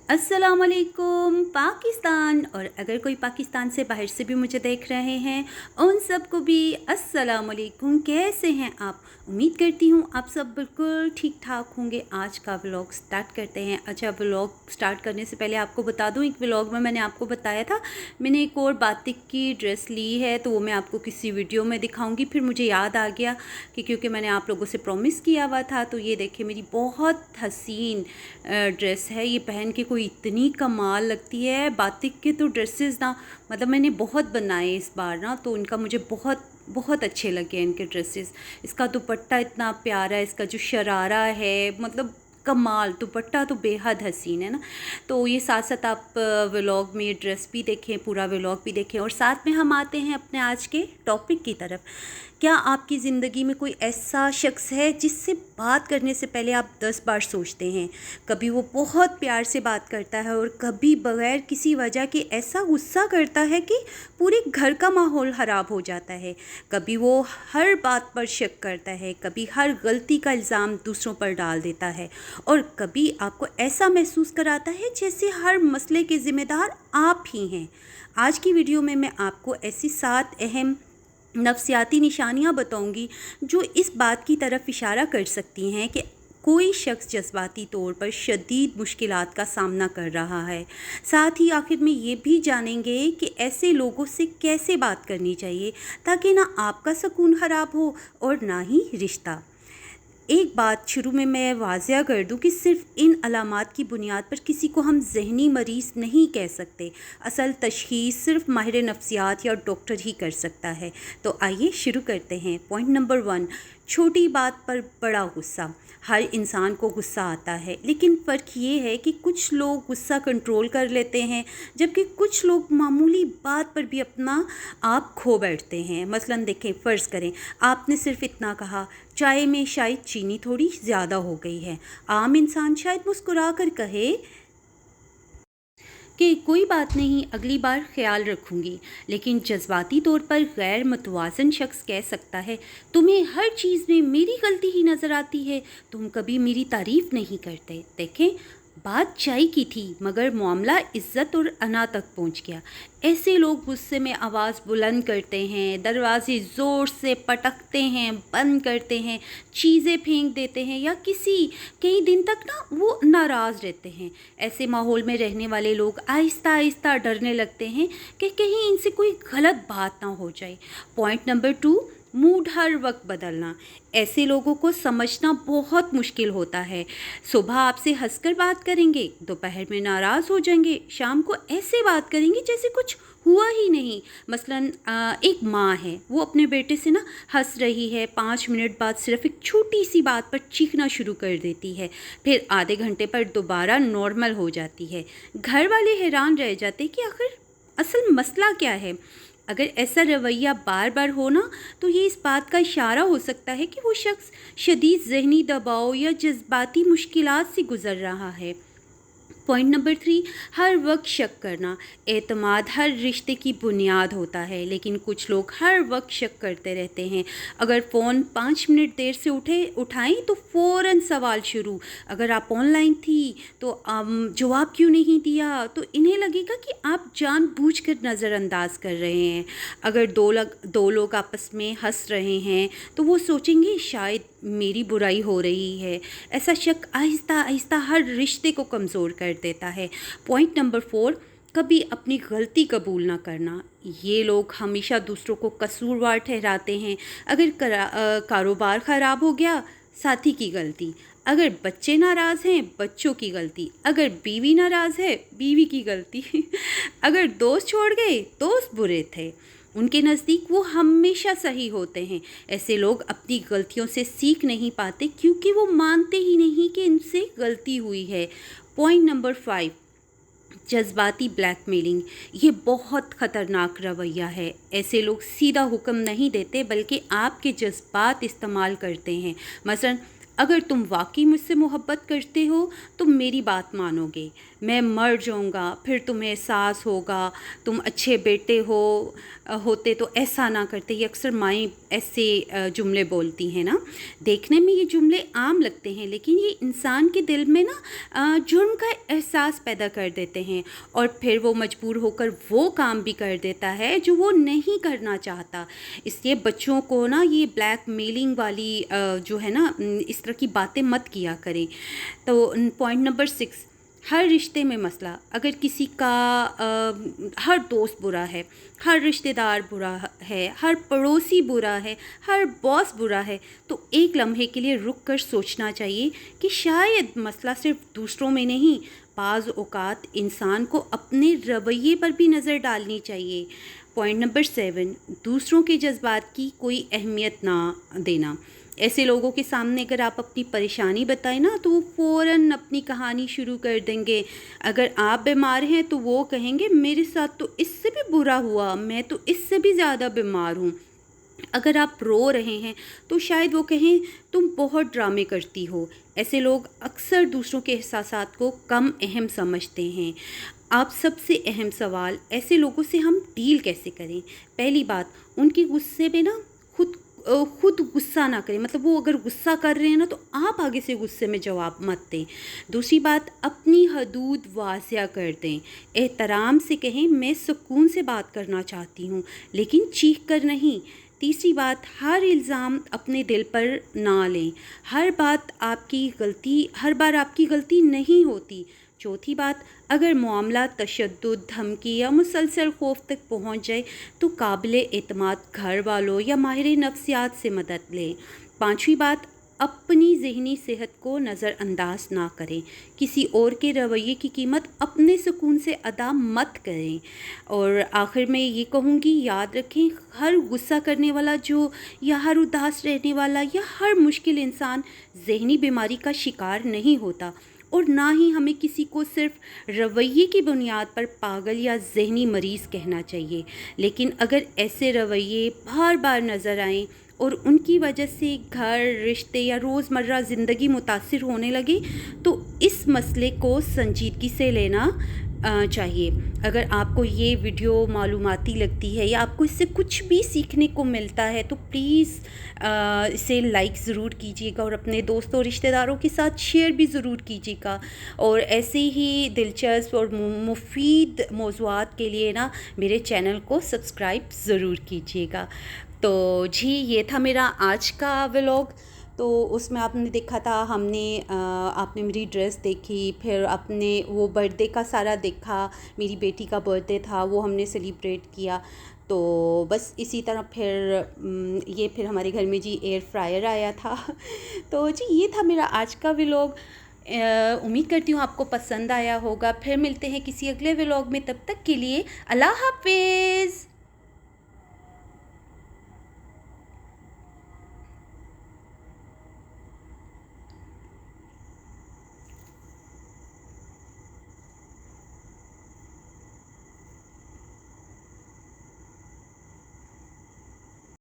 अस्सलामुअलैकुम पाकिस्तान। और अगर कोई पाकिस्तान से बाहर से भी मुझे देख रहे हैं उन सबको भी अस्सलामुअलैकुम। कैसे हैं आप? उम्मीद करती हूँ आप सब बिल्कुल ठीक ठाक होंगे। आज का व्लॉग स्टार्ट करते हैं। अच्छा, व्लॉग स्टार्ट करने से पहले आपको बता दूँ, एक व्लॉग में मैंने आपको बताया था मैंने एक और बातिक की ड्रेस ली है, तो वो मैं आपको किसी वीडियो में दिखाऊंगी। फिर मुझे याद आ गया कि क्योंकि मैंने आप लोगों से प्रॉमिस किया हुआ था। तो ये देखिए मेरी बहुत हसीन ड्रेस है, ये पहन के कोई इतनी कमाल लगती है। बातिक के तो ड्रेसेस ना, मतलब मैंने बहुत बनाए इस बार ना, तो उनका मुझे बहुत बहुत अच्छे लगे इनके ड्रेसेस। इसका दुपट्टा इतना प्यारा है, इसका जो शरारा है मतलब कमाल, दुपट्टा तो बेहद हसीन है ना। तो ये साथ साथ आप व्लॉग में ड्रेस भी देखें, पूरा व्लॉग भी देखें, और साथ में हम आते हैं अपने आज के टॉपिक की तरफ। क्या आपकी ज़िंदगी में कोई ऐसा शख्स है जिससे बात करने से पहले आप 10 बार सोचते हैं? कभी वो बहुत प्यार से बात करता है और कभी बगैर किसी वजह के ऐसा गुस्सा करता है कि पूरे घर का माहौल ख़राब हो जाता है। कभी वो हर बात पर शक करता है, कभी हर गलती का इल्ज़ाम दूसरों पर डाल देता है, और कभी आपको ऐसा महसूस कराता है जैसे हर मसले के ज़िम्मेदार आप ही हैं। आज की वीडियो में मैं आपको ऐसी 7 अहम नफ्सियाती निशानियां बताऊंगी जो इस बात की तरफ इशारा कर सकती हैं कि कोई शख्स जज्बाती तौर पर शदीद मुश्किलात का सामना कर रहा है। साथ ही आखिर में ये भी जानेंगे कि ऐसे लोगों से कैसे बात करनी चाहिए ताकि ना आपका सुकून ख़राब हो और ना ही रिश्ता। एक बात शुरू में मैं वाज़िया कर दूं कि सिर्फ़ इन अलामात की बुनियाद पर किसी को हम ज़हनी मरीज़ नहीं कह सकते। असल तशख़ीस सिर्फ माहिर नफ्सियात या डॉक्टर ही कर सकता है। तो आइए शुरू करते हैं। पॉइंट नंबर 1, छोटी बात पर बड़ा गुस्सा। हर इंसान को गुस्सा आता है, लेकिन फ़र्क ये है कि कुछ लोग गुस्सा कंट्रोल कर लेते हैं जबकि कुछ लोग मामूली बात पर भी अपना आप खो बैठते हैं। मसलन देखें, फ़र्ज़ करें आपने सिर्फ इतना कहा, चाय में शायद चीनी थोड़ी ज़्यादा हो गई है। आम इंसान शायद मुस्कुरा कर कहे कि कोई बात नहीं, अगली बार ख्याल रखूंगी। लेकिन जज्बाती तौर पर गैर मुतवाज़न शख्स कह सकता है, तुम्हें हर चीज़ में मेरी गलती ही नज़र आती है, तुम कभी मेरी तारीफ़ नहीं करते। देखें, बात चाय की थी मगर मामला इज्जत और अना तक पहुंच गया। ऐसे लोग गुस्से में आवाज़ बुलंद करते हैं, दरवाजे ज़ोर से पटकते हैं, बंद करते हैं, चीज़ें फेंक देते हैं, या कई दिन तक ना वो नाराज़ रहते हैं। ऐसे माहौल में रहने वाले लोग आहिस्ता आहिस्ता डरने लगते हैं कि कहीं इनसे कोई गलत बात ना हो जाए। पॉइंट नंबर 2, मूड हर वक्त बदलना। ऐसे लोगों को समझना बहुत मुश्किल होता है। सुबह आपसे हंसकर बात करेंगे, दोपहर में नाराज़ हो जाएंगे, शाम को ऐसे बात करेंगे जैसे कुछ हुआ ही नहीं। मसलन एक माँ है, वो अपने बेटे से ना हंस रही है, 5 मिनट बाद सिर्फ एक छोटी सी बात पर चीखना शुरू कर देती है, फिर आधे घंटे पर दोबारा नॉर्मल हो जाती है। घर वाले हैरान रह जाते कि आखिर असल मसला क्या है। अगर ऐसा रवैया बार बार हो ना, तो ये इस बात का इशारा हो सकता है कि वो शख्स शदीद ज़हनी दबाव या जज्बाती मुश्किलात से गुज़र रहा है। पॉइंट नंबर 3, हर वक्त शक करना। एतमाद हर रिश्ते की बुनियाद होता है, लेकिन कुछ लोग हर वक्त शक करते रहते हैं। अगर फ़ोन 5 मिनट देर से उठाएं तो फ़ौरन सवाल शुरू। अगर आप ऑनलाइन थी तो जवाब क्यों नहीं दिया, तो इन्हें लगेगा कि आप जानबूझकर नज़रअंदाज कर रहे हैं। अगर दो लोग आपस में हंस रहे हैं तो वो सोचेंगे शायद मेरी बुराई हो रही है। ऐसा शक आहिस्ता आहिस्ता हर रिश्ते को कमज़ोर कर देता है। पॉइंट नंबर 4, कभी अपनी गलती कबूल ना करना। ये लोग हमेशा दूसरों को कसूरवार ठहराते हैं। अगर कारोबार ख़राब हो गया, साथी की गलती। अगर बच्चे नाराज़ हैं, बच्चों की गलती। अगर बीवी नाराज़ है, बीवी की गलती। अगर दोस्त छोड़ गए, दोस्त बुरे थे। उनके नज़दीक वो हमेशा सही होते हैं। ऐसे लोग अपनी गलतियों से सीख नहीं पाते क्योंकि वो मानते ही नहीं कि इनसे गलती हुई है। पॉइंट नंबर 5, जज्बाती ब्लैकमेलिंग। ये बहुत ख़तरनाक रवैया है। ऐसे लोग सीधा हुक्म नहीं देते बल्कि आपके जज्बात इस्तेमाल करते हैं। मसलन अगर तुम वाकई मुझसे मोहब्बत करते हो तो मेरी बात मानोगे। मैं मर जाऊंगा फिर तुम्हें एहसास होगा, तुम अच्छे बेटे होते तो ऐसा ना करते। ये अक्सर माएँ ऐसे जुमले बोलती हैं ना। देखने में ये जुमले आम लगते हैं लेकिन ये इंसान के दिल में ना जुर्म का एहसास पैदा कर देते हैं और फिर वो मजबूर होकर वो काम भी कर देता है जो वो नहीं करना चाहता। इसलिए बच्चों को ना ये ब्लैक मेलिंग वाली जो है ना इस तरह की बातें मत किया करें। तो पॉइंट नंबर 6, हर रिश्ते में मसला। अगर किसी का हर दोस्त बुरा है, हर रिश्तेदार बुरा है, हर पड़ोसी बुरा है, हर बॉस बुरा है, तो एक लम्हे के लिए रुक कर सोचना चाहिए कि शायद मसला सिर्फ दूसरों में नहीं, बाज़ औक़ात इंसान को अपने रवैये पर भी नज़र डालनी चाहिए। पॉइंट नंबर 7, दूसरों के जज्बात की कोई अहमियत ना देना। ऐसे लोगों के सामने अगर आप अपनी परेशानी बताएं ना तो वो फ़ौरन अपनी कहानी शुरू कर देंगे। अगर आप बीमार हैं तो वो कहेंगे मेरे साथ तो इससे भी बुरा हुआ, मैं तो इससे भी ज़्यादा बीमार हूँ। अगर आप रो रहे हैं तो शायद वो कहें तुम बहुत ड्रामे करती हो। ऐसे लोग अक्सर दूसरों के एहसासात को कम अहम समझते हैं। आप सबसे अहम सवाल, ऐसे लोगों से हम डील कैसे करें? पहली बात, उनके गुस्से में ना खुद गुस्सा ना करें। मतलब वो अगर गुस्सा कर रहे हैं ना तो आप आगे से गुस्से में जवाब मत दें। दूसरी बात, अपनी हदूद वाज़िया कर दें। एहतराम से कहें मैं सुकून से बात करना चाहती हूँ लेकिन चीख कर नहीं। तीसरी बात, हर इल्ज़ाम अपने दिल पर ना लें। हर बार आपकी गलती नहीं होती। चौथी बात, अगर मामला तशद्दुद, धमकी या मुसलसल खौफ तक पहुंच जाए तो काबिल एतमाद घर वालों या माहिर नफ्सियात से मदद लें। पांचवी बात, अपनी ज़हनी सेहत को नज़रअंदाज ना करें। किसी और के रवैये की कीमत अपने सुकून से अदा मत करें। और आखिर में ये कहूँगी, याद रखें, हर गुस्सा करने वाला या हर उदास रहने वाला या हर मुश्किल इंसान ज़हनी बीमारी का शिकार नहीं होता और ना ही हमें किसी को सिर्फ रवैये की बुनियाद पर पागल या ज़हनी मरीज़ कहना चाहिए। लेकिन अगर ऐसे रवैये बार बार नज़र आएँ और उनकी वजह से घर, रिश्ते या रोज़मर्रा ज़िंदगी मुतासिर होने लगे तो इस मसले को संजीदगी से लेना चाहिए। अगर आपको ये वीडियो मालूमाती लगती है या आपको इससे कुछ भी सीखने को मिलता है तो प्लीज़ इसे लाइक ज़रूर कीजिएगा और अपने दोस्तों रिश्तेदारों के साथ शेयर भी ज़रूर कीजिएगा। और ऐसे ही दिलचस्प और मुफीद मौज़ूआत के लिए ना मेरे चैनल को सब्सक्राइब ज़रूर कीजिएगा। तो जी, ये था मेरा आज का व्लॉग। तो उसमें आपने देखा था, आपने मेरी ड्रेस देखी, फिर आपने वो बर्थडे का सारा देखा। मेरी बेटी का बर्थडे था, वो हमने सेलिब्रेट किया। तो बस इसी तरह फिर हमारे घर में जी एयर फ्रायर आया था। तो जी, ये था मेरा आज का व्लॉग। उम्मीद करती हूँ आपको पसंद आया होगा। फिर मिलते हैं किसी अगले व्लॉग में, तब तक के लिए अल्लाह हाफ़िज़।